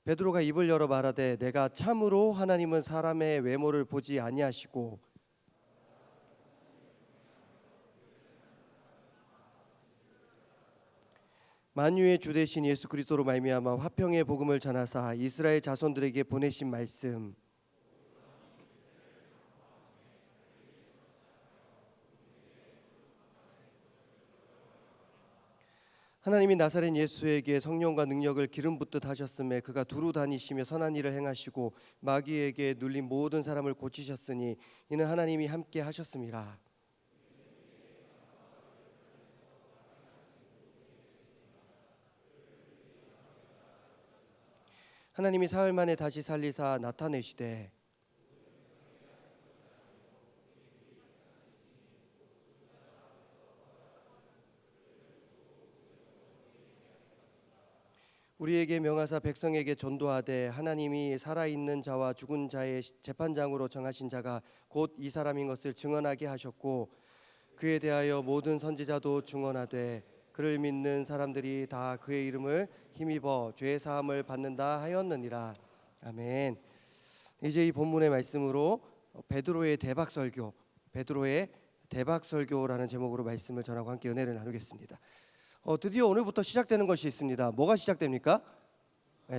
베드로가 입을 열어 말하되 내가 참으로 하나님은 사람의 외모를 보지 아니하시고 만유의 주 되신 예수 그리스도로 말미암아 화평의 복음을 전하사 이스라엘 자손들에게 보내신 말씀, 하나님이 나사렛 예수에게 성령과 능력을 기름 붓듯 하셨음에 그가 두루 다니시며 선한 일을 행하시고 마귀에게 눌린 모든 사람을 고치셨으니 이는 하나님이 함께 하셨음이라. 하나님이 사흘 만에 다시 살리사 나타내시되 우리에게 명하사 백성에게 전도하되 하나님이 살아있는 자와 죽은 자의 재판장으로 정하신 자가 곧 이 사람인 것을 증언하게 하셨고 그에 대하여 모든 선지자도 증언하되 그를 믿는 사람들이 다 그의 이름을 힘입어 죄 사함을 받는다 하였느니라. 아멘. 이제 이 본문의 말씀으로 베드로의 대박설교라는 제목으로 말씀을 전하고 함께 은혜를 나누겠습니다. 드디어 오늘부터 시작되는 것이 있습니다. 뭐가 시작됩니까?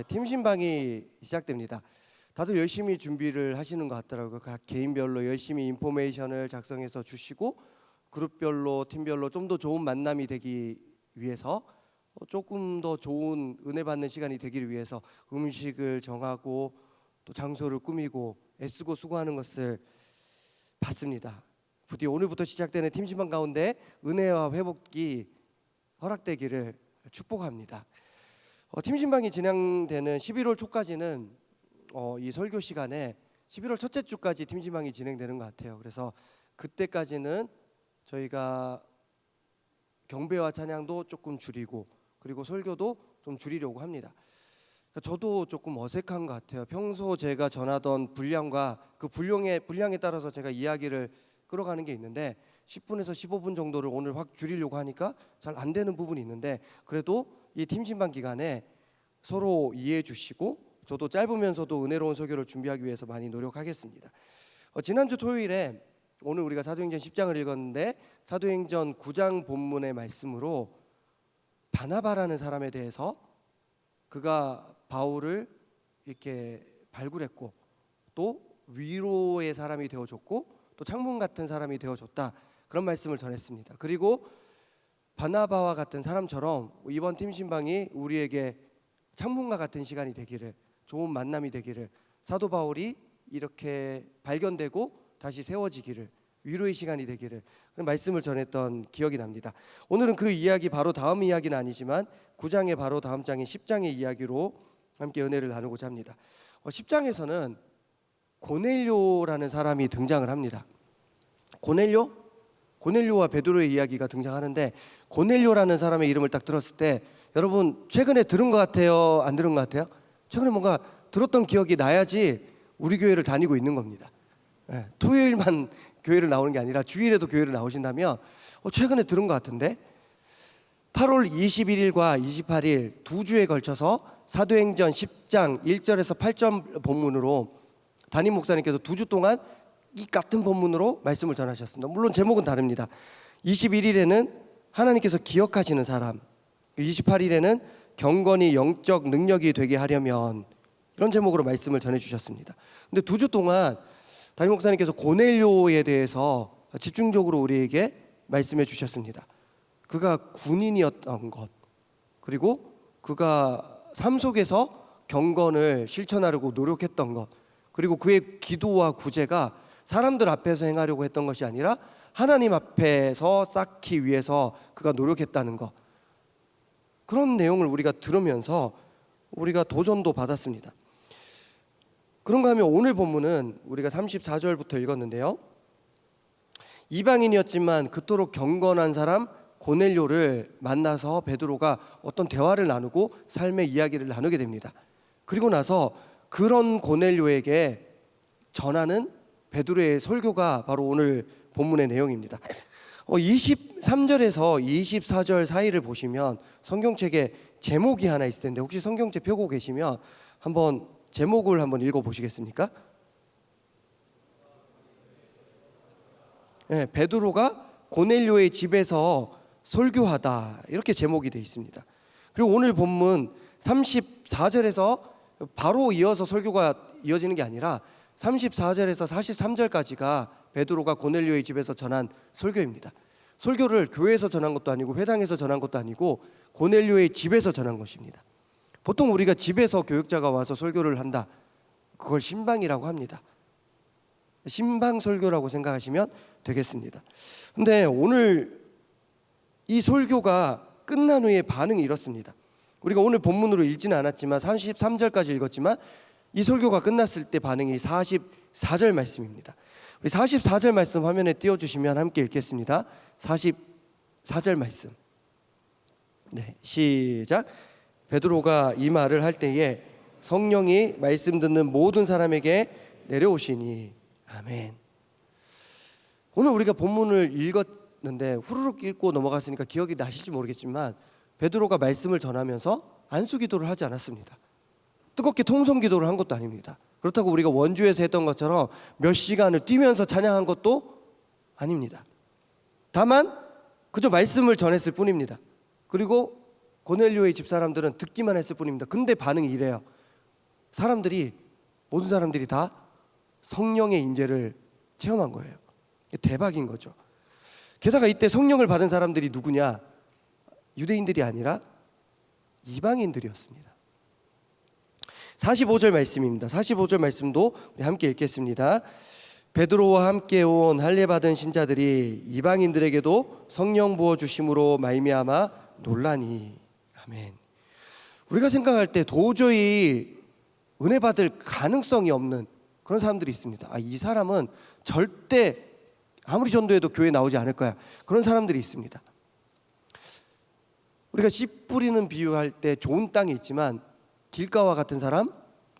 팀 신방이 시작됩니다. 다들 열심히 준비를 하시는 것 같더라고요. 각 개인별로 열심히 인포메이션을 작성해서 주시고 그룹별로 팀별로 좀 더 좋은 만남이 되기 위해서 조금 더 좋은 은혜 받는 시간이 되기를 위해서 음식을 정하고 또 장소를 꾸미고 애쓰고 수고하는 것을 봤습니다. 부디 오늘부터 시작되는 팀 신방 가운데 은혜와 회복이 허락되기를 축복합니다. 팀 신방이 진행되는 11월 초까지는 이 설교 시간에 11월 첫째 주까지 팀 신방이 진행되는 것 같아요. 그래서 그때까지는 저희가 경배와 찬양도 조금 줄이고 그리고 설교도 좀 줄이려고 합니다. 그러니까 저도 조금 어색한 것 같아요. 평소 제가 전하던 분량과 그 분량에 따라서 제가 이야기를 끌어가는 게 있는데 10분에서 15분 정도를 오늘 확 줄이려고 하니까 잘 안 되는 부분이 있는데 그래도 이 팀 신방 기간에 서로 이해해 주시고 저도 짧으면서도 은혜로운 설교를 준비하기 위해서 많이 노력하겠습니다. 지난주 토요일에 오늘 우리가 사도행전 10장을 읽었는데 사도행전 9장 본문의 말씀으로 바나바라는 사람에 대해서 그가 바울을 이렇게 발굴했고 또 위로의 사람이 되어줬고 또 창문 같은 사람이 되어줬다, 그런 말씀을 전했습니다. 그리고 바나바와 같은 사람처럼 이번 팀 신방이 우리에게 창문과 같은 시간이 되기를, 좋은 만남이 되기를, 사도 바울이 이렇게 발견되고 다시 세워지기를, 위로의 시간이 되기를, 그런 말씀을 전했던 기억이 납니다. 오늘은 그 이야기 바로 다음 이야기는 아니지만 9장의 바로 다음 장인 10장의 이야기로 함께 은혜를 나누고자 합니다. 10장에서는 고넬료라는 사람이 등장을 합니다. 고넬료와 베드로의 이야기가 등장하는데 고넬료라는 사람의 이름을 딱 들었을 때 여러분 최근에 들은 것 같아요? 안 들은 것 같아요? 최근에 뭔가 들었던 기억이 나야지 우리 교회를 다니고 있는 겁니다. 토요일만 교회를 나오는 게 아니라 주일에도 교회를 나오신다면 최근에 들은 것 같은데 8월 21일과 28일 두 주에 걸쳐서 사도행전 10장 1절에서 8절 본문으로 담임 목사님께서 2주 동안 이 같은 본문으로 말씀을 전하셨습니다. 물론 제목은 다릅니다. 21일에는 하나님께서 기억하시는 사람, 28일에는 경건이 영적 능력이 되게 하려면, 이런 제목으로 말씀을 전해주셨습니다. 근데 2주 동안 담임 목사님께서 고넬료에 대해서 집중적으로 우리에게 말씀해 주셨습니다. 그가 군인이었던 것, 그리고 그가 삶 속에서 경건을 실천하려고 노력했던 것, 그리고 그의 기도와 구제가 사람들 앞에서 행하려고 했던 것이 아니라 하나님 앞에서 쌓기 위해서 그가 노력했다는 것, 그런 내용을 우리가 들으면서 우리가 도전도 받았습니다. 그런가 하면 오늘 본문은 우리가 34절부터 읽었는데요, 이방인이었지만 그토록 경건한 사람 고넬료를 만나서 베드로가 어떤 대화를 나누고 삶의 이야기를 나누게 됩니다. 그리고 나서 그런 고넬료에게 전하는 베드로의 설교가 바로 오늘 본문의 내용입니다. 23절에서 24절 사이를 보시면 성경책에 제목이 하나 있을 텐데 혹시 성경책 펴고 계시면 한번 제목을 한번 읽어보시겠습니까? 네, 베드로가 고넬료의 집에서 설교하다 이렇게 제목이 되어 있습니다. 그리고 오늘 본문 34절에서 바로 이어서 설교가 이어지는 게 아니라 34절에서 43절까지가 베드로가 고넬료의 집에서 전한 설교입니다. 설교를 교회에서 전한 것도 아니고 회당에서 전한 것도 아니고 고넬료의 집에서 전한 것입니다. 보통 우리가 집에서 교육자가 와서 설교를 한다, 그걸 신방이라고 합니다. 신방 설교라고 생각하시면 되겠습니다. 근데 오늘 이 설교가 끝난 후에 반응이 이렇습니다. 우리가 오늘 본문으로 읽지는 않았지만 33절까지 읽었지만 이 설교가 끝났을 때 반응이 44절 말씀입니다. 우리 44절 말씀 화면에 띄워주시면 함께 읽겠습니다. 44절 말씀. 네, 시작. 베드로가 이 말을 할 때에 성령이 말씀 듣는 모든 사람에게 내려오시니. 아멘. 오늘 우리가 본문을 읽었는데 후루룩 읽고 넘어갔으니까 기억이 나실지 모르겠지만 베드로가 말씀을 전하면서 안수기도를 하지 않았습니다. 뜨겁게 통성기도를 한 것도 아닙니다. 그렇다고 우리가 원주에서 했던 것처럼 몇 시간을 뛰면서 찬양한 것도 아닙니다. 다만 그저 말씀을 전했을 뿐입니다. 그리고 고넬료의 집사람들은 듣기만 했을 뿐입니다. 근데 반응이 이래요. 모든 사람들이 다 성령의 임재를 체험한 거예요. 대박인 거죠. 게다가 이때 성령을 받은 사람들이 누구냐? 유대인들이 아니라 이방인들이었습니다. 45절 말씀입니다. 45절 말씀도 우리 함께 읽겠습니다. 베드로와 함께 온 할례 받은 신자들이 이방인들에게도 성령 부어 주심으로 말미암아 놀라니. 아멘. 우리가 생각할 때 도저히 은혜 받을 가능성이 없는 그런 사람들이 있습니다. 이 사람은 절대 아무리 전도해도 교회 나오지 않을 거야. 그런 사람들이 있습니다. 우리가 씨 뿌리는 비유할 때 좋은 땅이 있지만 길가와 같은 사람,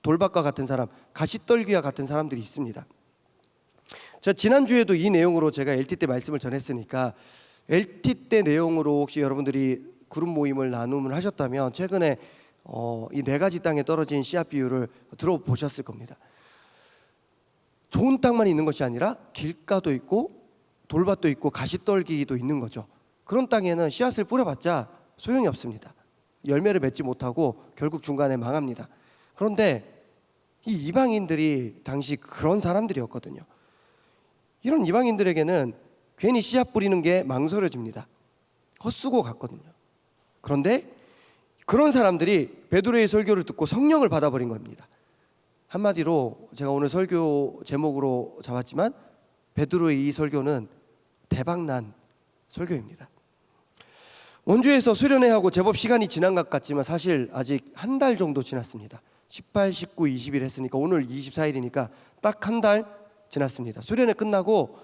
돌밭과 같은 사람, 가시떨기와 같은 사람들이 있습니다. 자, 지난주에도 이 내용으로 제가 LT 때 말씀을 전했으니까 LT 때 내용으로 혹시 여러분들이 그룹 모임을 나눔을 하셨다면 최근에 이 네 가지 땅에 떨어진 씨앗 비유를 들어보셨을 겁니다. 좋은 땅만 있는 것이 아니라 길가도 있고 돌밭도 있고 가시떨기도 있는 거죠. 그런 땅에는 씨앗을 뿌려봤자 소용이 없습니다. 열매를 맺지 못하고 결국 중간에 망합니다. 그런데 이 이방인들이 당시 그런 사람들이었거든요. 이런 이방인들에게는 괜히 씨앗 뿌리는 게 망설여집니다. 헛수고 같거든요. 그런데 그런 사람들이 베드로의 설교를 듣고 성령을 받아버린 겁니다. 한마디로 제가 오늘 설교 제목으로 잡았지만 베드로의 이 설교는 대박난 설교입니다. 원주에서 수련회하고 제법 시간이 지난 것 같지만 사실 아직 한 달 정도 지났습니다. 18, 19, 20일 했으니까 오늘 24일이니까 딱 한 달 지났습니다. 수련회 끝나고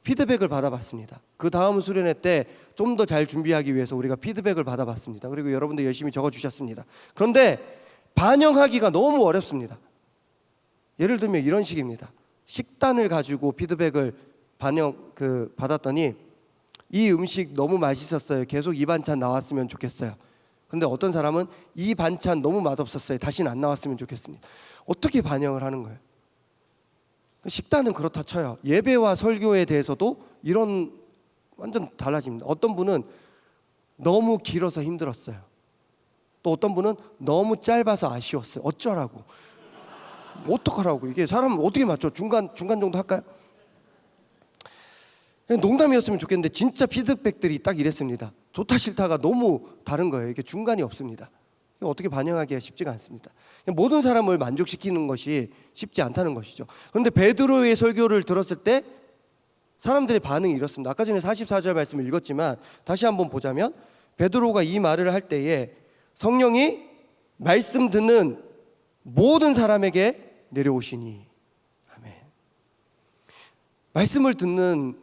피드백을 받아봤습니다. 그 다음 수련회 때 좀 더 잘 준비하기 위해서 우리가 피드백을 받아봤습니다. 그리고 여러분들 열심히 적어주셨습니다. 그런데 반영하기가 너무 어렵습니다. 예를 들면 이런 식입니다. 식단을 가지고 피드백을 받았더니 이 음식 너무 맛있었어요. 계속 이 반찬 나왔으면 좋겠어요. 근데 어떤 사람은 이 반찬 너무 맛없었어요. 다시는 안 나왔으면 좋겠습니다. 어떻게 반영을 하는 거예요? 식단은 그렇다 쳐요. 예배와 설교에 대해서도 이런 완전 달라집니다. 어떤 분은 너무 길어서 힘들었어요. 또 어떤 분은 너무 짧아서 아쉬웠어요. 어쩌라고? 어떡하라고? 이게 사람 어떻게 맞죠? 중간 정도 할까요? 농담이었으면 좋겠는데 진짜 피드백들이 딱 이랬습니다. 좋다 싫다가 너무 다른 거예요. 이게 중간이 없습니다. 어떻게 반영하기가 쉽지가 않습니다. 모든 사람을 만족시키는 것이 쉽지 않다는 것이죠. 그런데 베드로의 설교를 들었을 때 사람들의 반응이 이렇습니다. 아까 전에 44절 말씀을 읽었지만 다시 한번 보자면 베드로가 이 말을 할 때에 성령이 말씀 듣는 모든 사람에게 내려오시니. 아멘. 말씀을 듣는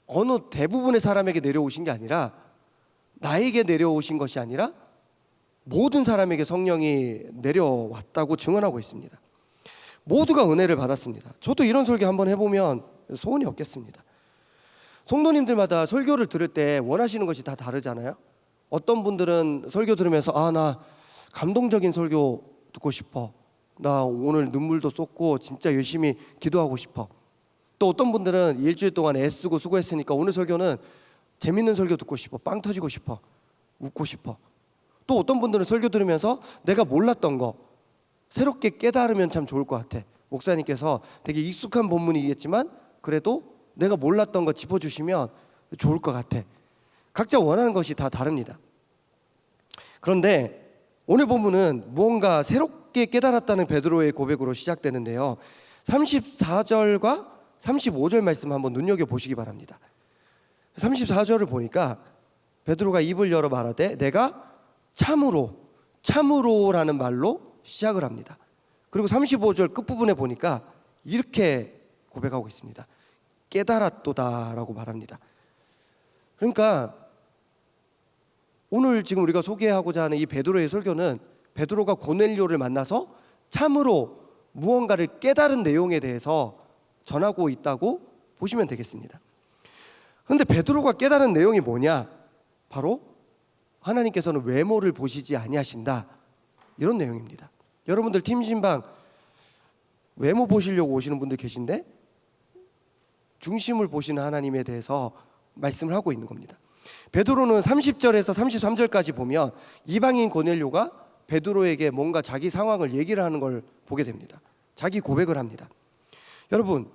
어느 대부분의 사람에게 내려오신 게 아니라 나에게 내려오신 것이 아니라 모든 사람에게 성령이 내려왔다고 증언하고 있습니다. 모두가 은혜를 받았습니다. 저도 이런 설교 한번 해보면 소원이 없겠습니다. 성도님들마다 설교를 들을 때 원하시는 것이 다 다르잖아요. 어떤 분들은 설교 들으면서 나 감동적인 설교 듣고 싶어. 나 오늘 눈물도 쏟고 진짜 열심히 기도하고 싶어. 또 어떤 분들은 일주일 동안 애쓰고 수고했으니까 오늘 설교는 재밌는 설교 듣고 싶어. 빵 터지고 싶어. 웃고 싶어. 또 어떤 분들은 설교 들으면서 내가 몰랐던 거 새롭게 깨달으면 참 좋을 것 같아. 목사님께서 되게 익숙한 본문이겠지만 그래도 내가 몰랐던 거 짚어주시면 좋을 것 같아. 각자 원하는 것이 다 다릅니다. 그런데 오늘 본문은 무언가 새롭게 깨달았다는 베드로의 고백으로 시작되는데요. 34절과 35절 말씀 한번 눈여겨보시기 바랍니다. 34절을 보니까 베드로가 입을 열어 말하되 내가 참으로라는 말로 시작을 합니다. 그리고 35절 끝부분에 보니까 이렇게 고백하고 있습니다. 깨달았도다라고 말합니다. 그러니까 오늘 지금 우리가 소개하고자 하는 이 베드로의 설교는 베드로가 고넬료를 만나서 참으로 무언가를 깨달은 내용에 대해서 전하고 있다고 보시면 되겠습니다. 그런데 베드로가 깨달은 내용이 뭐냐? 바로 하나님께서는 외모를 보시지 아니하신다, 이런 내용입니다. 여러분들 팀신방 외모 보시려고 오시는 분들 계신데 중심을 보시는 하나님에 대해서 말씀을 하고 있는 겁니다. 베드로는 30절에서 33절까지 보면 이방인 고넬료가 베드로에게 뭔가 자기 상황을 얘기를 하는 걸 보게 됩니다. 자기 고백을 합니다. 여러분,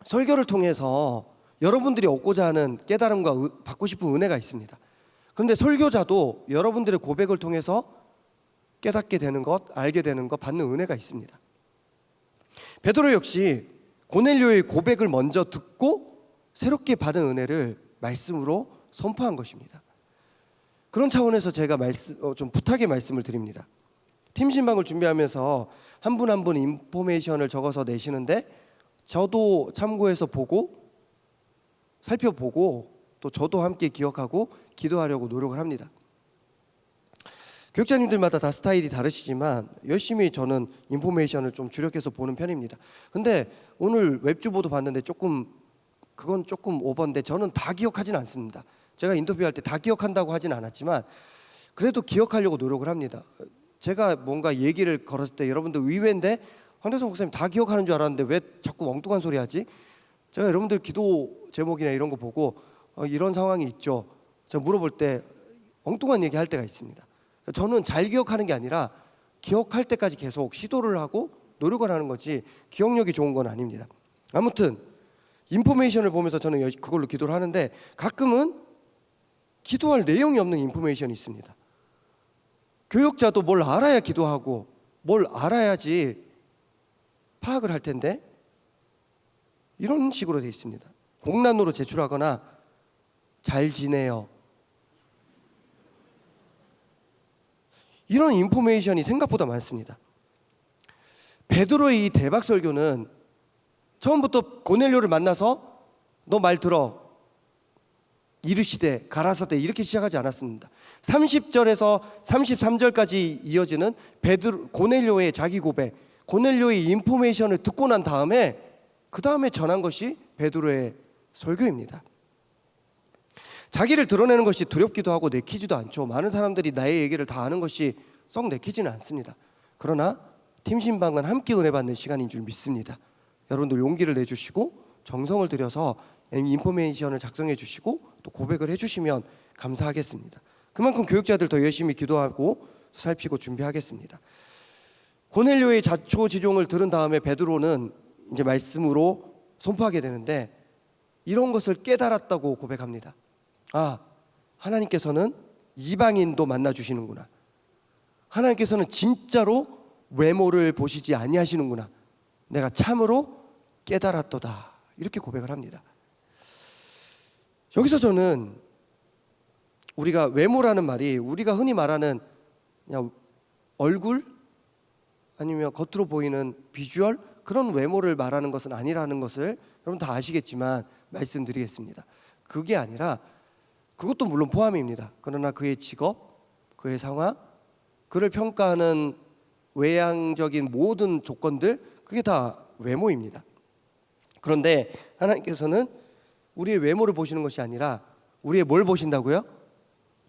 설교를 통해서 여러분들이 얻고자 하는 깨달음과 받고 싶은 은혜가 있습니다. 그런데 설교자도 여러분들의 고백을 통해서 깨닫게 되는 것, 알게 되는 것, 받는 은혜가 있습니다. 베드로 역시 고넬료의 고백을 먼저 듣고 새롭게 받은 은혜를 말씀으로 선포한 것입니다. 그런 차원에서 제가 좀 부탁의 말씀을 드립니다. 팀신방을 준비하면서 한 분 한 분 인포메이션을 적어서 내시는데 저도 참고해서 보고 살펴보고 또 저도 함께 기억하고 기도하려고 노력을 합니다. 교육자님들마다 다 스타일이 다르시지만 열심히 저는 인포메이션을 좀 주력해서 보는 편입니다. 근데 오늘 웹주보도 봤는데 그건 조금 오버인데 저는 다 기억하진 않습니다. 제가 인터뷰할 때 다 기억한다고 하진 않았지만 그래도 기억하려고 노력을 합니다. 제가 뭔가 얘기를 걸었을 때 여러분들 의외인데 황대성 목사님 다 기억하는 줄 알았는데 왜 자꾸 엉뚱한 소리 하지? 제가 여러분들 기도 제목이나 이런 거 보고 이런 상황이 있죠. 제가 물어볼 때 엉뚱한 얘기 할 때가 있습니다. 저는 잘 기억하는 게 아니라 기억할 때까지 계속 시도를 하고 노력을 하는 거지 기억력이 좋은 건 아닙니다. 아무튼 인포메이션을 보면서 저는 그걸로 기도를 하는데 가끔은 기도할 내용이 없는 인포메이션이 있습니다. 교육자도 뭘 알아야 기도하고 뭘 알아야지 파악을 할 텐데 이런 식으로 되어 있습니다. 공란으로 제출하거나 잘 지내요. 이런 인포메이션이 생각보다 많습니다. 베드로의 이 대박 설교는 처음부터 고넬료를 만나서 너 말 들어 이르시되 가라사대 이렇게 시작하지 않았습니다. 30절에서 33절까지 이어지는 고넬료의 자기 고백, 고넬료의 인포메이션을 듣고 난 다음에 그 다음에 전한 것이 베드로의 설교입니다. 자기를 드러내는 것이 두렵기도 하고 내키지도 않죠. 많은 사람들이 나의 얘기를 다 아는 것이 썩 내키지는 않습니다. 그러나 팀신방은 함께 은혜 받는 시간인 줄 믿습니다. 여러분들 용기를 내주시고 정성을 들여서 인포메이션을 작성해 주시고 또 고백을 해주시면 감사하겠습니다. 그만큼 교육자들 더 열심히 기도하고 살피고 준비하겠습니다. 고넬료의 자초지종을 들은 다음에 베드로는 이제 말씀으로 선포하게 되는데 이런 것을 깨달았다고 고백합니다. 하나님께서는 이방인도 만나주시는구나. 하나님께서는 진짜로 외모를 보시지 아니하시는구나. 내가 참으로 깨달았도다. 이렇게 고백을 합니다. 여기서 저는 우리가 외모라는 말이 우리가 흔히 말하는 그냥 얼굴 아니면 겉으로 보이는 비주얼 그런 외모를 말하는 것은 아니라는 것을 여러분 다 아시겠지만 말씀드리겠습니다. 그게 아니라 그것도 물론 포함입니다. 그러나 그의 직업, 그의 상황, 그를 평가하는 외향적인 모든 조건들 그게 다 외모입니다. 그런데 하나님께서는 우리의 외모를 보시는 것이 아니라 우리의 뭘 보신다고요?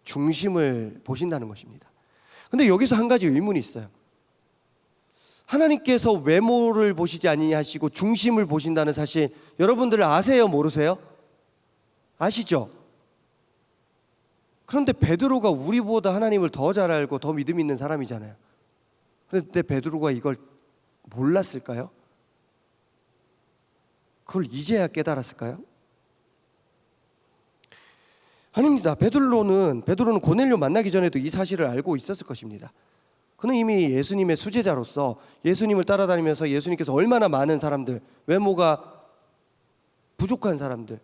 중심을 보신다는 것입니다. 근데 여기서 한 가지 의문이 있어요. 하나님께서 외모를 보시지 아니하시고 중심을 보신다는 사실 여러분들 아세요? 모르세요? 아시죠? 그런데 베드로가 우리보다 하나님을 더 잘 알고 더 믿음 있는 사람이잖아요. 그런데 베드로가 이걸 몰랐을까요? 그걸 이제야 깨달았을까요? 아닙니다. 베드로는 고넬료 만나기 전에도 이 사실을 알고 있었을 것입니다. 그는 이미 예수님의 수제자로서 예수님을 따라다니면서 예수님께서 얼마나 많은 사람들, 외모가 부족한 사람들,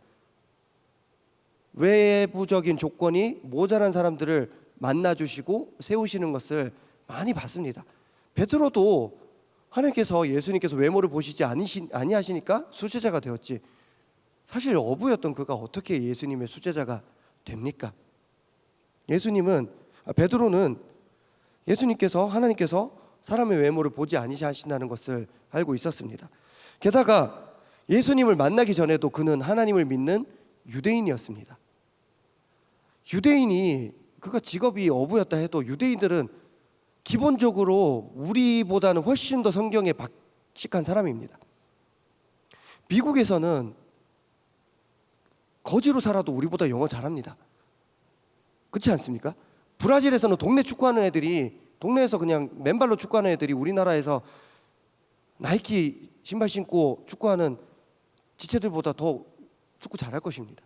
외부적인 조건이 모자란 사람들을 만나주시고 세우시는 것을 많이 봤습니다. 베드로도 하나님께서 예수님께서 외모를 보시지 아니하시니까 수제자가 되었지, 사실 어부였던 그가 어떻게 예수님의 수제자가 됩니까? 베드로는 예수님께서, 하나님께서 사람의 외모를 보지 아니하신다는 것을 알고 있었습니다. 게다가 예수님을 만나기 전에도 그는 하나님을 믿는 유대인이었습니다. 유대인이, 그가 직업이 어부였다 해도 유대인들은 기본적으로 우리보다는 훨씬 더 성경에 박식한 사람입니다. 미국에서는 거지로 살아도 우리보다 영어 잘합니다. 그렇지 않습니까? 브라질에서는 동네 축구하는 애들이, 동네에서 그냥 맨발로 축구하는 애들이 우리나라에서 나이키 신발 신고 축구하는 지체들보다 더 축구 잘할 것입니다.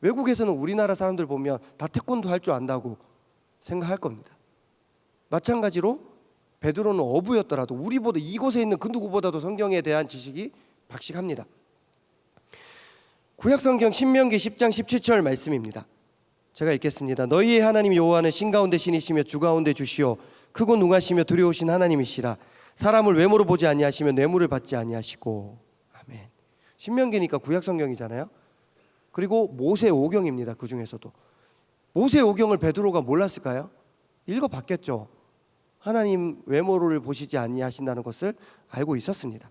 외국에서는 우리나라 사람들 보면 다 태권도 할 줄 안다고 생각할 겁니다. 마찬가지로 베드로는 어부였더라도 우리보다, 이곳에 있는 그 누구보다도 성경에 대한 지식이 박식합니다. 구약성경 신명기 10장 17절 말씀입니다. 제가 읽겠습니다. 너희의 하나님 여호와는 신 가운데 신이시며 주 가운데 주시오 크고 능하시며 두려우신 하나님이시라. 사람을 외모로 보지 아니하시며 뇌물을 받지 아니하시고. 아멘. 신명기니까 구약성경이잖아요. 그리고 모세오경입니다. 그 중에서도 모세오경을 베드로가 몰랐을까요? 읽어봤겠죠. 하나님 외모를 보시지 아니하신다는 것을 알고 있었습니다.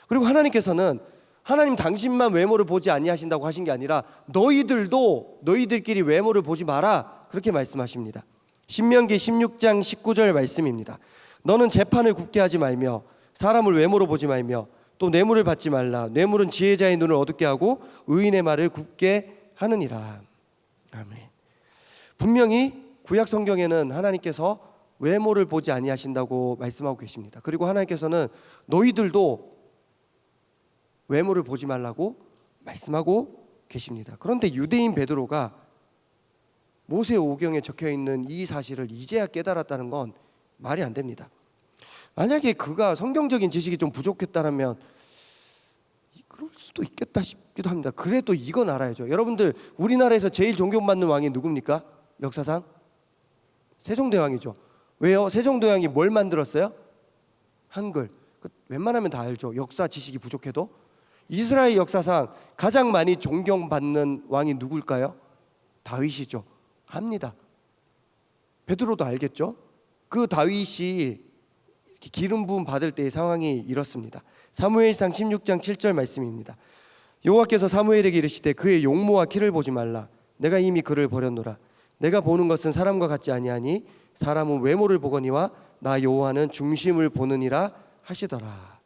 그리고 하나님께서는 하나님 당신만 외모를 보지 아니하신다고 하신 게 아니라 너희들도 너희들끼리 외모를 보지 마라, 그렇게 말씀하십니다. 신명기 16장 19절 말씀입니다. 너는 재판을 굽게 하지 말며 사람을 외모로 보지 말며 또 뇌물을 받지 말라. 뇌물은 지혜자의 눈을 어둡게 하고 의인의 말을 굽게 하느니라. 아멘. 분명히 구약 성경에는 하나님께서 외모를 보지 아니하신다고 말씀하고 계십니다. 그리고 하나님께서는 너희들도 외모를 보지 말라고 말씀하고 계십니다. 그런데 유대인 베드로가 모세오경에 적혀있는 이 사실을 이제야 깨달았다는 건 말이 안 됩니다. 만약에 그가 성경적인 지식이 좀 부족했다면 그럴 수도 있겠다 싶기도 합니다. 그래도 이건 알아야죠. 여러분들, 우리나라에서 제일 존경받는 왕이 누굽니까? 역사상? 세종대왕이죠. 왜요? 세종대왕이 뭘 만들었어요? 한글. 웬만하면 다 알죠. 역사 지식이 부족해도. 이스라엘 역사상 가장 많이 존경받는 왕이 누굴까요? 다윗이죠. 압니다. 베드로도 알겠죠? 그 다윗이 기름 부음 받을 때의 상황이 이렇습니다. 사무엘상 16장 7절 말씀입니다. 여호와께서 사무엘에게 이르시되 그의 용모와 키를 보지 말라. 내가 이미 그를 버렸노라. 내가 보는 것은 사람과 같지 아니하니 사람은 외모를 보거니와 나 여호와는 중심을 보느니라 하시더라.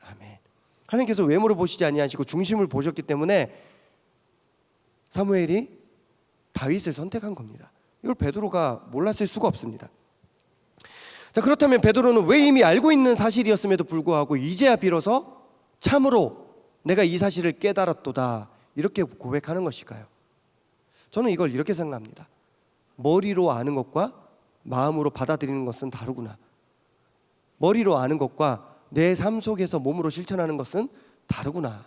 아멘. 하나님께서 외모를 보시지 아니하시고 중심을 보셨기 때문에 사무엘이 다윗을 선택한 겁니다. 이걸 베드로가 몰랐을 수가 없습니다. 자, 그렇다면 베드로는 왜 이미 알고 있는 사실이었음에도 불구하고 이제야 비로소 참으로 내가 이 사실을 깨달았도다, 이렇게 고백하는 것일까요? 저는 이걸 이렇게 생각합니다. 머리로 아는 것과 마음으로 받아들이는 것은 다르구나. 머리로 아는 것과 내 삶 속에서 몸으로 실천하는 것은 다르구나.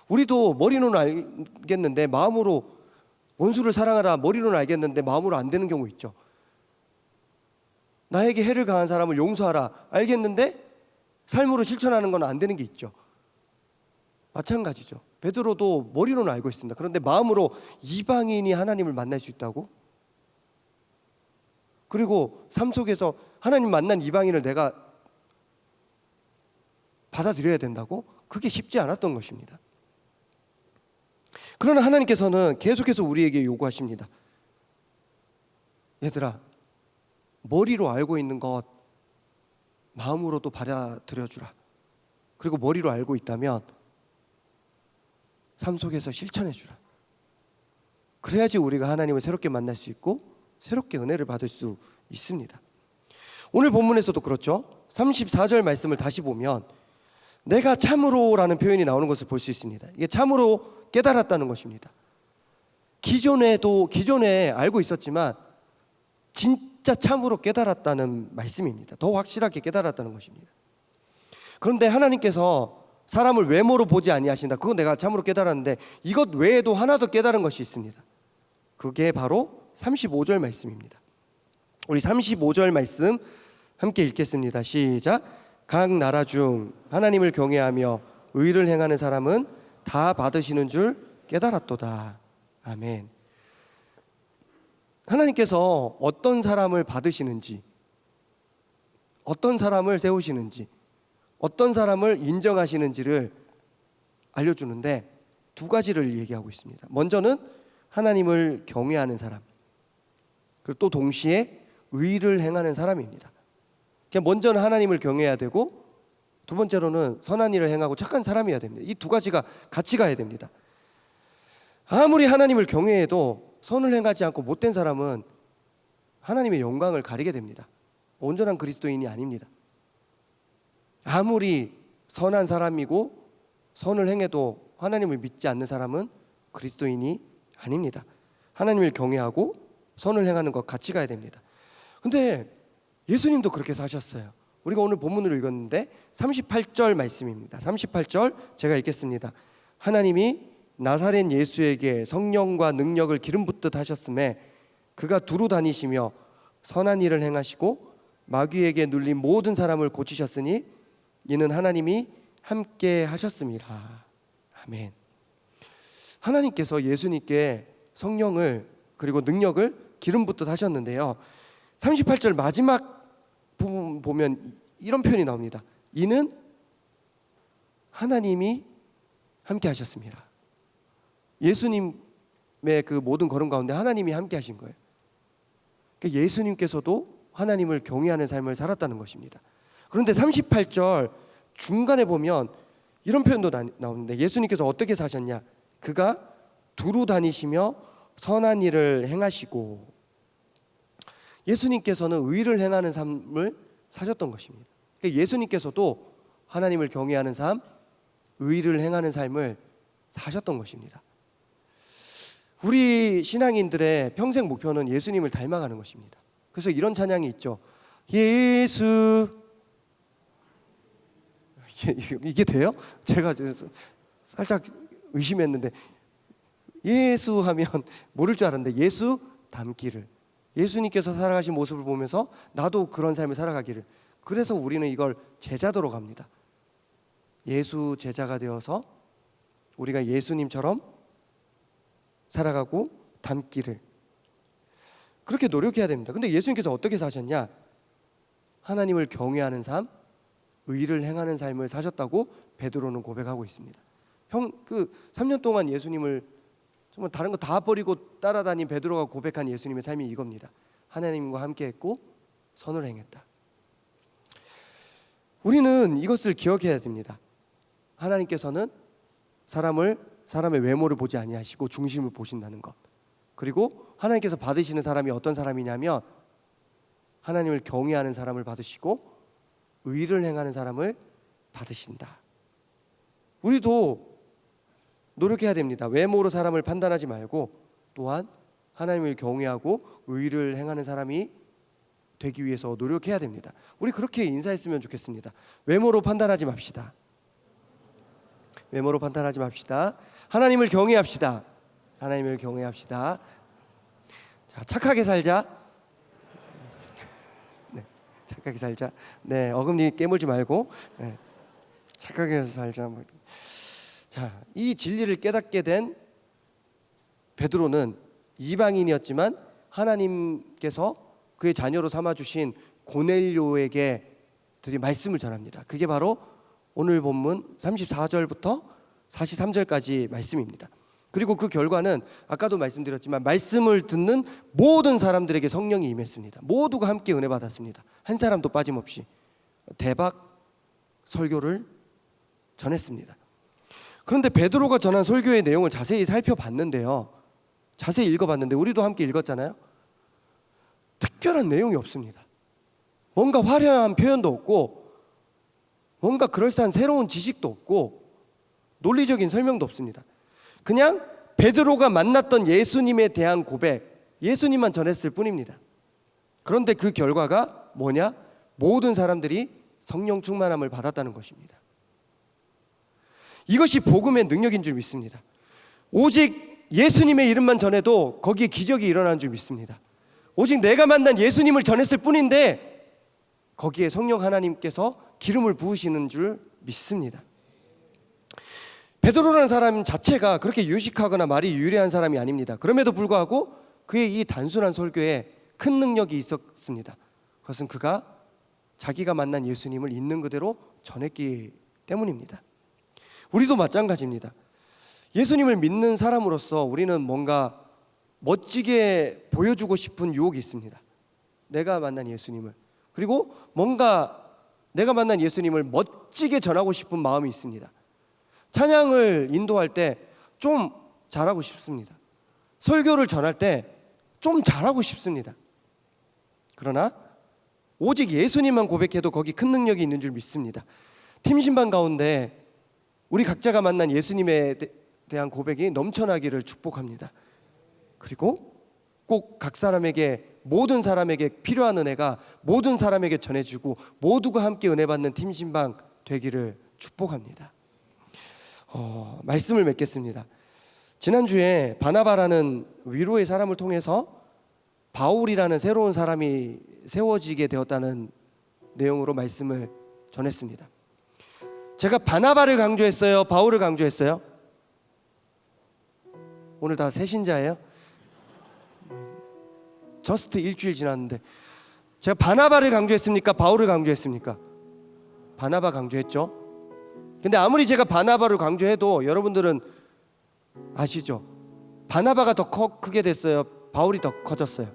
우리도 머리로는 알겠는데 마음으로, 원수를 사랑하라 머리로는 알겠는데 마음으로 안 되는 경우 있죠. 나에게 해를 가한 사람을 용서하라 알겠는데 삶으로 실천하는 건 안 되는 게 있죠. 마찬가지죠. 베드로도 머리로는 알고 있습니다. 그런데 마음으로 이방인이 하나님을 만날 수 있다고? 그리고 삶 속에서 하나님 만난 이방인을 내가 받아들여야 된다고? 그게 쉽지 않았던 것입니다. 그러나 하나님께서는 계속해서 우리에게 요구하십니다. 얘들아, 머리로 알고 있는 것 마음으로도 받아들여 주라. 그리고 머리로 알고 있다면 삶 속에서 실천해 주라. 그래야지 우리가 하나님을 새롭게 만날 수 있고 새롭게 은혜를 받을 수 있습니다. 오늘 본문에서도 그렇죠. 34절 말씀을 다시 보면 내가 참으로라는 표현이 나오는 것을 볼 수 있습니다. 이게 참으로 깨달았다는 것입니다. 기존에 알고 있었지만 진짜 참으로 깨달았다는 말씀입니다. 더 확실하게 깨달았다는 것입니다. 그런데 하나님께서 사람을 외모로 보지 아니하신다. 그건 내가 참으로 깨달았는데 이것 외에도 하나 더 깨달은 것이 있습니다. 그게 바로 35절 말씀입니다. 우리 35절 말씀 함께 읽겠습니다. 시작. 각 나라 중 하나님을 경외하며 의를 행하는 사람은 다 받으시는 줄 깨달았도다. 아멘. 하나님께서 어떤 사람을 받으시는지, 어떤 사람을 세우시는지, 어떤 사람을 인정하시는지를 알려주는데 두 가지를 얘기하고 있습니다. 먼저는 하나님을 경외하는 사람, 그리고 또 동시에 의를 행하는 사람입니다. 먼저는 하나님을 경외해야 되고 두 번째로는 선한 일을 행하고 착한 사람이어야 됩니다. 이 두 가지가 같이 가야 됩니다. 아무리 하나님을 경외해도 선을 행하지 않고 못된 사람은 하나님의 영광을 가리게 됩니다. 온전한 그리스도인이 아닙니다. 아무리 선한 사람이고 선을 행해도 하나님을 믿지 않는 사람은 그리스도인이 아닙니다. 하나님을 경외하고 선을 행하는 것 같이 가야 됩니다. 근데 예수님도 그렇게 사셨어요. 우리가 오늘 본문을 읽었는데 38절 말씀입니다. 38절 제가 읽겠습니다. 하나님이 나사렛 예수에게 성령과 능력을 기름 붓듯 하셨음에 그가 두루 다니시며 선한 일을 행하시고 마귀에게 눌린 모든 사람을 고치셨으니 이는 하나님이 함께 하셨음이라. 아멘. 하나님께서 예수님께 성령을 그리고 능력을 기름 붓듯 하셨는데요. 38절 마지막 부분 보면 이런 표현이 나옵니다. 이는 하나님이 함께 하셨습니다. 예수님의 그 모든 걸음 가운데 하나님이 함께 하신 거예요. 그러니까 예수님께서도 하나님을 경외하는 삶을 살았다는 것입니다. 그런데 38절 중간에 보면 이런 표현도 나오는데 예수님께서 어떻게 사셨냐? 그가 두루 다니시며 선한 일을 행하시고, 예수님께서는 의를 행하는 삶을 사셨던 것입니다. 그러니까 예수님께서도 하나님을 경외하는 삶, 의를 행하는 삶을 사셨던 것입니다. 우리 신앙인들의 평생 목표는 예수님을 닮아가는 것입니다. 그래서 이런 찬양이 있죠. 예수. 이게 돼요? 제가 살짝 의심했는데 예수 하면 모를 줄 알았는데 예수 닮기를, 예수님께서 살아가신 모습을 보면서 나도 그런 삶을 살아가기를. 그래서 우리는 이걸 제자도로 갑니다. 예수 제자가 되어서 우리가 예수님처럼 살아가고 닮기를, 그렇게 노력해야 됩니다. 근데 예수님께서 어떻게 사셨냐? 하나님을 경외하는 삶, 의를 행하는 삶을 사셨다고 베드로는 고백하고 있습니다. 3년 동안 예수님을 정말 다른 거 다 버리고 따라다닌 베드로가 고백한 예수님의 삶이 이겁니다. 하나님과 함께했고 선을 행했다. 우리는 이것을 기억해야 됩니다. 하나님께서는 사람의 외모를 보지 아니하시고 중심을 보신다는 것. 그리고 하나님께서 받으시는 사람이 어떤 사람이냐면 하나님을 경외하는 사람을 받으시고 의를 행하는 사람을 받으신다. 우리도 노력해야 됩니다. 외모로 사람을 판단하지 말고 또한 하나님을 경외하고 의를 행하는 사람이 되기 위해서 노력해야 됩니다. 우리 그렇게 인사했으면 좋겠습니다. 외모로 판단하지 맙시다. 외모로 판단하지 맙시다. 하나님을 경외합시다. 하나님을 경외합시다. 자, 착하게 살자. 네, 착하게 살자. 네, 어금니 깨물지 말고 네, 착하게 해서 살자. 자, 이 진리를 깨닫게 된 베드로는 이방인이었지만 하나님께서 그의 자녀로 삼아주신 고넬료에게 드린 말씀을 전합니다. 그게 바로 오늘 본문 34절부터 43절까지 말씀입니다. 그리고 그 결과는 아까도 말씀드렸지만 말씀을 듣는 모든 사람들에게 성령이 임했습니다. 모두가 함께 은혜 받았습니다. 한 사람도 빠짐없이 대박 설교를 전했습니다. 그런데 베드로가 전한 설교의 내용을 자세히 살펴봤는데요, 자세히 읽어봤는데 우리도 함께 읽었잖아요. 특별한 내용이 없습니다. 뭔가 화려한 표현도 없고 뭔가 그럴싸한 새로운 지식도 없고 논리적인 설명도 없습니다. 그냥 베드로가 만났던 예수님에 대한 고백, 예수님만 전했을 뿐입니다. 그런데 그 결과가 뭐냐? 모든 사람들이 성령 충만함을 받았다는 것입니다. 이것이 복음의 능력인 줄 믿습니다. 오직 예수님의 이름만 전해도 거기에 기적이 일어나는 줄 믿습니다. 오직 내가 만난 예수님을 전했을 뿐인데 거기에 성령 하나님께서 기름을 부으시는 줄 믿습니다. 베드로라는 사람 자체가 그렇게 유식하거나 말이 유리한 사람이 아닙니다. 그럼에도 불구하고 그의 이 단순한 설교에 큰 능력이 있었습니다. 그것은 그가 자기가 만난 예수님을 있는 그대로 전했기 때문입니다. 우리도 마찬가지입니다. 예수님을 믿는 사람으로서 우리는 뭔가 멋지게 보여주고 싶은 유혹이 있습니다. 내가 만난 예수님을, 그리고 뭔가 내가 만난 예수님을 멋지게 전하고 싶은 마음이 있습니다. 찬양을 인도할 때 좀 잘하고 싶습니다. 설교를 전할 때 좀 잘하고 싶습니다. 그러나 오직 예수님만 고백해도 거기 큰 능력이 있는 줄 믿습니다. 팀 신방 가운데 우리 각자가 만난 예수님에 대한 고백이 넘쳐나기를 축복합니다. 그리고 꼭 각 사람에게, 모든 사람에게 필요한 은혜가 모든 사람에게 전해지고 모두가 함께 은혜 받는 팀 신방 되기를 축복합니다. 말씀을 맺겠습니다. 지난주에 바나바라는 위로의 사람을 통해서 바울이라는 새로운 사람이 세워지게 되었다는 내용으로 말씀을 전했습니다. 제가 바나바를 강조했어요? 바울을 강조했어요? 오늘 다 새신자예요? 저스트 일주일 지났는데 제가 바나바를 강조했습니까? 바울을 강조했습니까? 바나바 강조했죠? 근데 아무리 제가 바나바를 강조해도 여러분들은 아시죠? 바나바가 더 크게 됐어요? 바울이 더 커졌어요?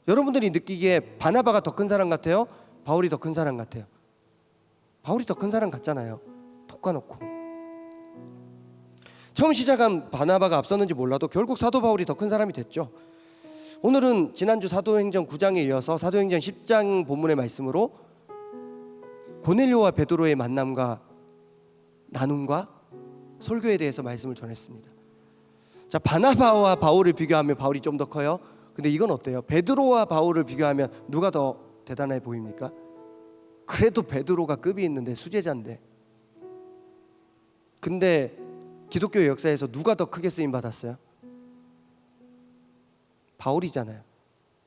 여러분들이 느끼기에 바나바가 더 큰 사람 같아요? 바울이 더 큰 사람 같아요? 바울이 더 큰 사람 같잖아요. 톡 까놓고. 처음 시작한 바나바가 앞섰는지 몰라도 결국 사도 바울이 더 큰 사람이 됐죠. 오늘은 지난주 사도행전 9장에 이어서 사도행전 10장 본문의 말씀으로 고넬료와 베드로의 만남과 나눔과 설교에 대해서 말씀을 전했습니다. 자, 바나바와 바울을 비교하면 바울이 좀 더 커요. 근데 이건 어때요? 베드로와 바울을 비교하면 누가 더 대단해 보입니까? 그래도 베드로가 급이 있는데, 수제자인데. 근데 기독교 역사에서 누가 더 크게 쓰임 받았어요? 바울이잖아요.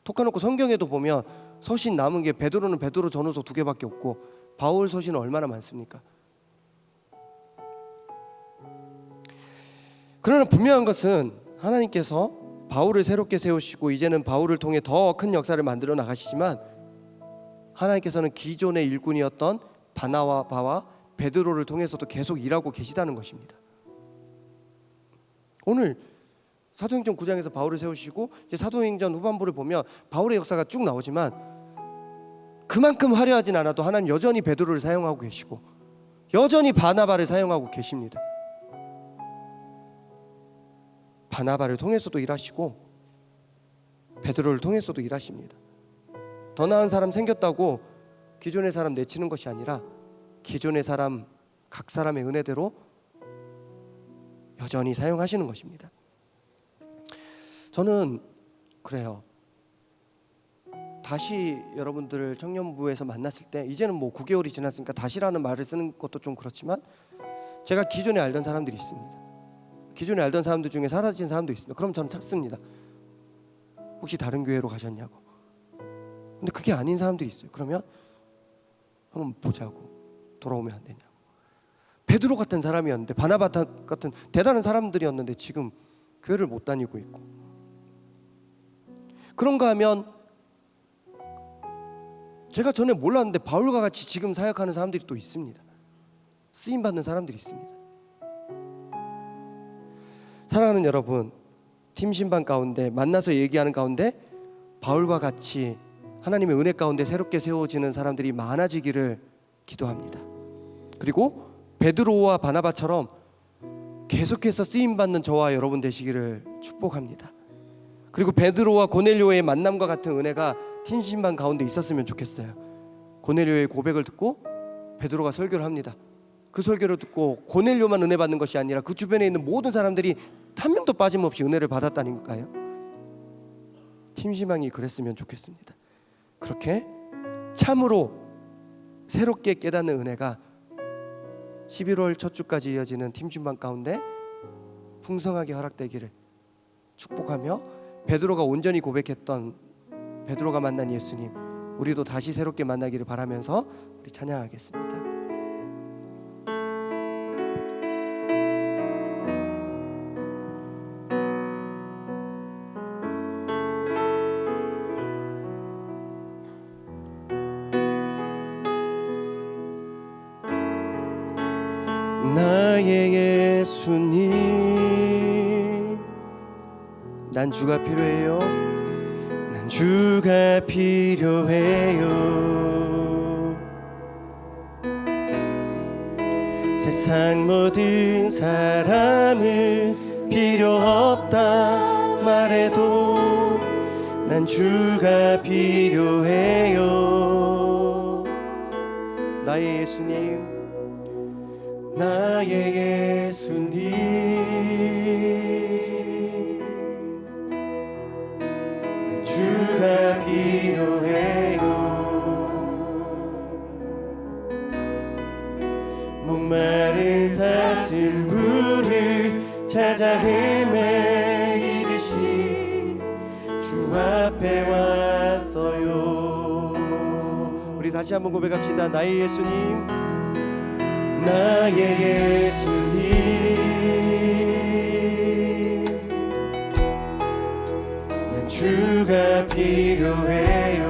톡까놓고 성경에도 보면 서신 남은 게 베드로는 베드로 전후서 2개밖에 없고 바울 서신은 얼마나 많습니까? 그러나 분명한 것은 하나님께서 바울을 새롭게 세우시고 이제는 바울을 통해 더 큰 역사를 만들어 나가시지만 하나님께서는 기존의 일꾼이었던 바나바와 베드로를 통해서도 계속 일하고 계시다는 것입니다. 오늘 사도행전 9장에서 바울을 세우시고 이제 사도행전 후반부를 보면 바울의 역사가 쭉 나오지만 그만큼 화려하진 않아도 하나님 여전히 베드로를 사용하고 계시고 여전히 바나바를 사용하고 계십니다. 바나바를 통해서도 일하시고 베드로를 통해서도 일하십니다. 더 나은 사람 생겼다고 기존의 사람 내치는 것이 아니라 기존의 사람, 각 사람의 은혜대로 여전히 사용하시는 것입니다. 저는 그래요. 다시 여러분들을 청년부에서 만났을 때 이제는 뭐 9개월이 지났으니까 다시라는 말을 쓰는 것도 좀 그렇지만 제가 기존에 알던 사람들이 있습니다. 기존에 알던 사람들 중에 사라진 사람도 있습니다. 그럼 저는 찾습니다. 혹시 다른 교회로 가셨냐고. 근데 그게 아닌 사람들이 있어요. 그러면 한번 보자고. 돌아오면 안 되냐고. 베드로 같은 사람이었는데, 바나바 같은 대단한 사람들이었는데 지금 교회를 못 다니고 있고. 그런가 하면 제가 전에 몰랐는데 바울과 같이 지금 사역하는 사람들이 또 있습니다. 쓰임받는 사람들이 있습니다. 사랑하는 여러분, 팀 신방 가운데 만나서 얘기하는 가운데 바울과 같이 하나님의 은혜 가운데 새롭게 세워지는 사람들이 많아지기를 기도합니다. 그리고 베드로와 바나바처럼 계속해서 쓰임받는 저와 여러분 되시기를 축복합니다. 그리고 베드로와 고넬료의 만남과 같은 은혜가 팀 신방 가운데 있었으면 좋겠어요. 고넬료의 고백을 듣고 베드로가 설교를 합니다. 그 설교를 듣고 고넬료만 은혜 받는 것이 아니라 그 주변에 있는 모든 사람들이 한 명도 빠짐없이 은혜를 받았다니까요. 팀 신방이 그랬으면 좋겠습니다. 그렇게 참으로 새롭게 깨닫는 은혜가 11월 첫 주까지 이어지는 팀 신방 가운데 풍성하게 허락되기를 축복하며, 베드로가 온전히 고백했던 베드로가 만난 예수님, 우리도 다시 새롭게 만나기를 바라면서 우리 찬양하겠습니다. 나의 예수님, 난 주가 필요해요. 난 주가 필요해요. 세상 모든 사람은 필요 없다 말해도 난 주가 필요해요. 나의 예수님, 나의 예수님, 주가 필요해요. 목마른 사슬물을 찾아 헤매이듯이 주 앞에 왔어요. 우리 다시 한번 고백합시다. 나의 예수님, 나의 예수님, 난 주가 필요해요.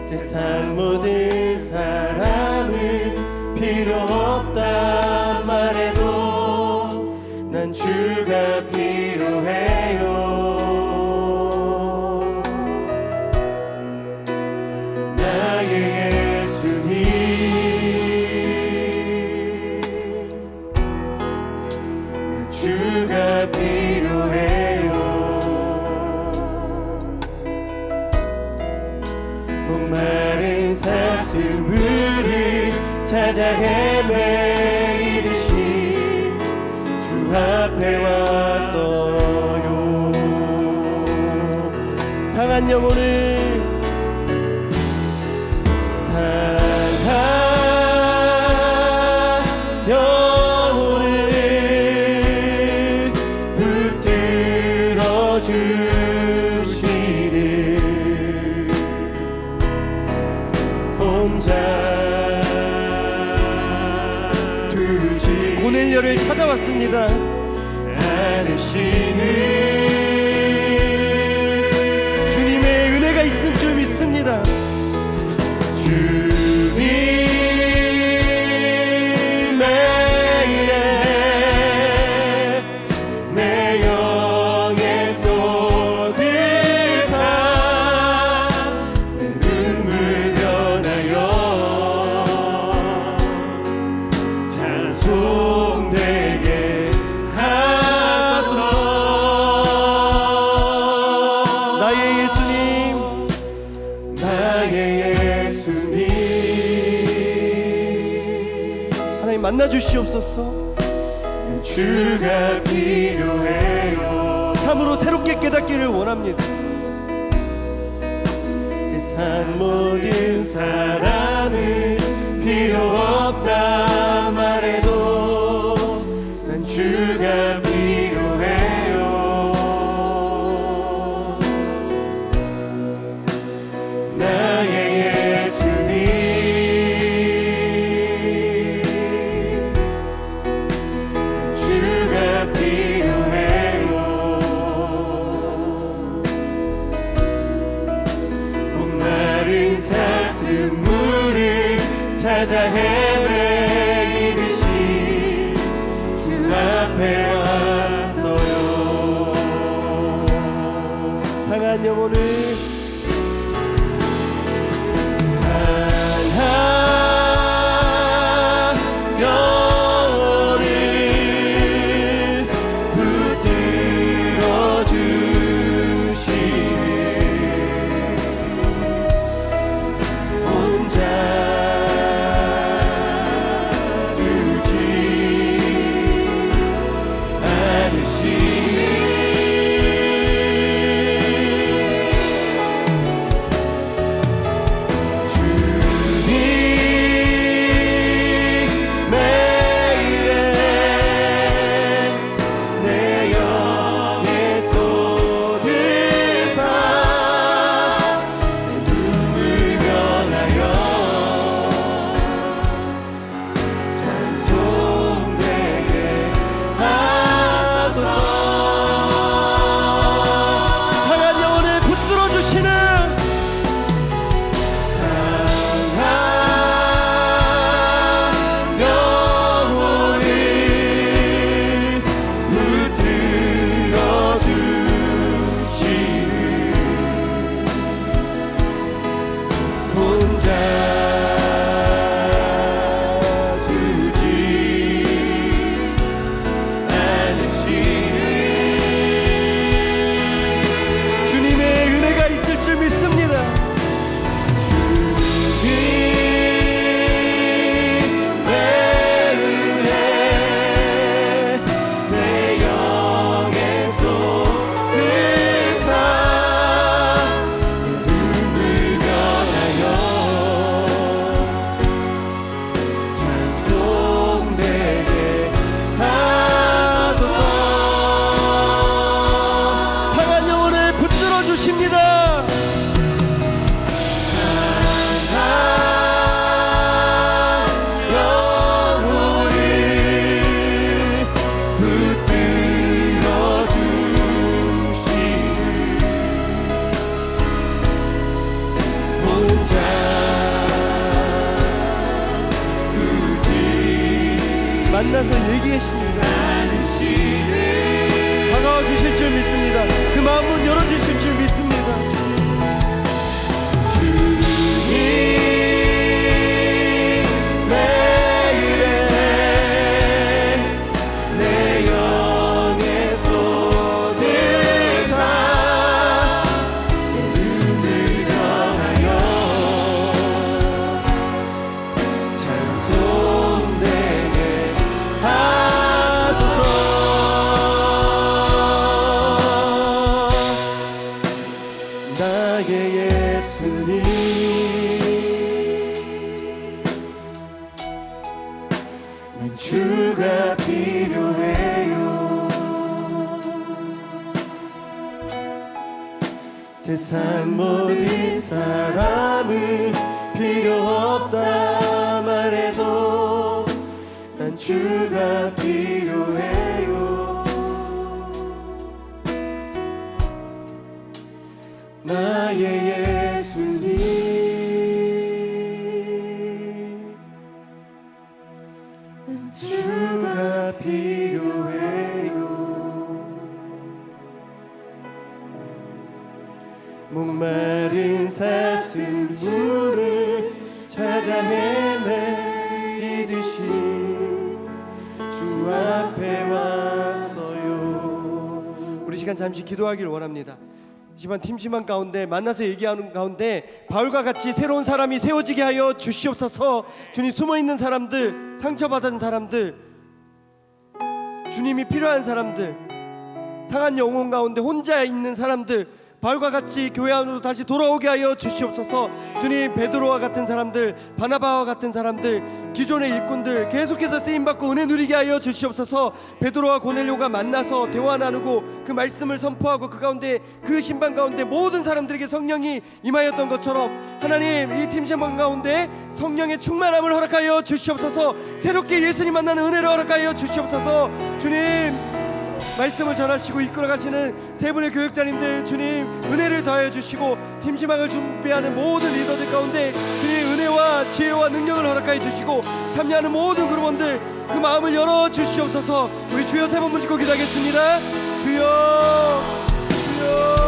세상 모든 사람은 필요 없다 말해도 난 주가 필요해요. 주가 필요해요. 목마른 사슬물을 찾아 헤매이듯이 주 앞에 왔어요. 상한 영혼을 고넬료를 찾아왔습니다. 아르시는 주님의 은혜가 있을 줄 믿습니다. 주님의 은혜 내 영에 쏟으사 내 눈물 변하여 찬송되게 하소서. 나의 예수님, 나의 예수님, 하나님 만나 주시옵소서. 주가 필요해요. 참으로 새롭게 깨닫기를 원합니다. 세상 모든 사람은 필요 없다 말해도 난 주가 필요해요. 나의 예수님, 주가 필요해요. 목마른 사슴물을 찾아 헤매이듯이 만나서 얘기하십니다. 다가와 주실 줄 믿습니다. 그 마음은 열어주실 줄 믿습니다. 주가 필요해요. 세상 모든 사람은 필요 없다 말해도 난 주가 필요해요. 나의 예수님 주가 필요해요. 목마른 사슴 물을 찾아 헤매이듯이 주 앞에 왔어요. 우리 시간 잠시 기도하길 원합니다. 이 시간 팀심한 가운데 만나서 얘기하는 가운데 바울과 같이 새로운 사람이 세워지게 하여 주시옵소서. 주님, 숨어있는 사람들, 상처받은 사람들, 주님이 필요한 사람들, 상한 영혼 가운데 혼자 있는 사람들, 바울과 같이 교회 안으로 다시 돌아오게 하여 주시옵소서. 주님, 베드로와 같은 사람들, 바나바와 같은 사람들, 기존의 일꾼들 계속해서 쓰임받고 은혜 누리게 하여 주시옵소서. 베드로와 고넬료가 만나서 대화 나누고 그 말씀을 선포하고 그 가운데, 그 신방 가운데 모든 사람들에게 성령이 임하였던 것처럼 하나님, 이 팀 신방 가운데 성령의 충만함을 허락하여 주시옵소서. 새롭게 예수님 만나는 은혜를 허락하여 주시옵소서. 주님, 말씀을 전하시고 이끌어가시는 세 분의 교육자님들, 주님 은혜를 더하여 주시고 팀지망을 준비하는 모든 리더들 가운데 주님 은혜와 지혜와 능력을 허락하여 주시고 참여하는 모든 그룹원들 그 마음을 열어 주시옵소서. 우리 주여 세 번 부르시고 기도하겠습니다. 주여, 주여.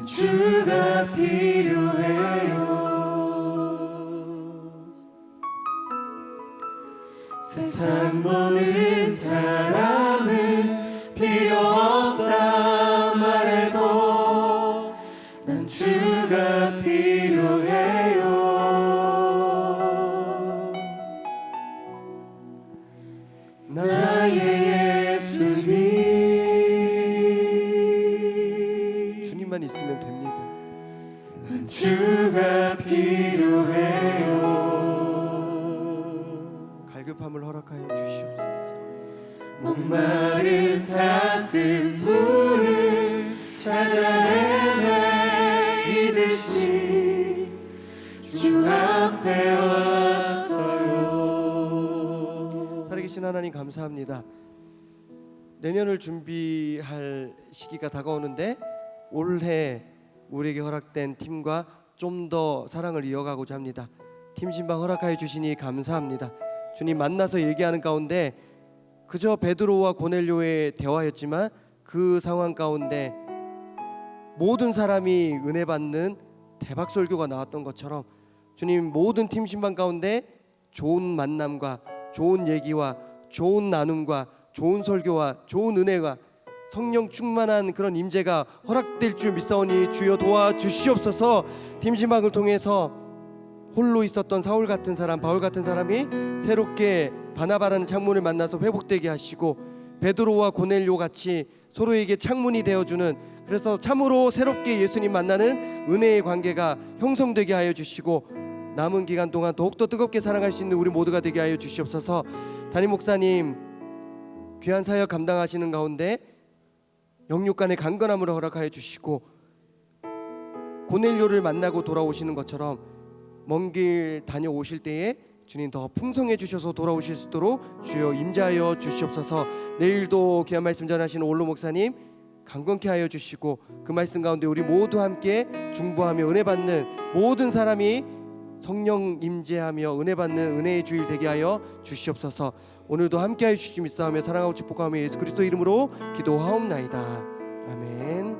주가 필요해요. 세상 모든 사람은 필요 없다 말해도 난 주가 필요해요. 주님만 있으면 됩니다. 주가 필요해요. 갈급함을 허락하여 주시옵소서. 목마른 사슴 물을 찾아내며 이듯이 주 앞에 왔어요. 살아계신 하나님 감사합니다. 내년을 준비할 시기가 다가오는데 올해 우리에게 허락된 팀과 좀 더 사랑을 이어가고자 합니다. 팀 신방 허락하여 주시니 감사합니다. 주님 만나서 얘기하는 가운데 그저 베드로와 고넬료의 대화였지만 그 상황 가운데 모든 사람이 은혜 받는 대박 설교가 나왔던 것처럼 주님 모든 팀 신방 가운데 좋은 만남과 좋은 얘기와 좋은 나눔과 좋은 설교와 좋은 은혜가 성령 충만한 그런 임재가 허락될 줄 믿사오니 주여 도와주시옵소서. 팀 신방을 통해서 홀로 있었던 사울 같은 사람, 바울 같은 사람이 새롭게 바나바라는 창문을 만나서 회복되게 하시고 베드로와 고넬료 같이 서로에게 창문이 되어주는, 그래서 참으로 새롭게 예수님 만나는 은혜의 관계가 형성되게 하여 주시고 남은 기간 동안 더욱더 뜨겁게 사랑할 수 있는 우리 모두가 되게 하여 주시옵소서. 담임 목사님 귀한 사역 감당하시는 가운데 영육간의 강건함을 허락하여 주시고 고넬료를 만나고 돌아오시는 것처럼 먼 길 다녀오실 때에 주님 더 풍성해 주셔서 돌아오실 수 있도록 주여 임재하여 주시옵소서. 내일도 귀한 말씀 전하시는 올로 목사님 강건케 하여 주시고 그 말씀 가운데 우리 모두 함께 중보하며 은혜 받는 모든 사람이 성령 임재하며 은혜 받는 은혜의 주일 되게 하여 주시옵소서. 오늘도 함께 하여 주시기 믿사오며 사랑하고 축복하며 예수 그리스도 이름으로 기도하옵나이다. 아멘.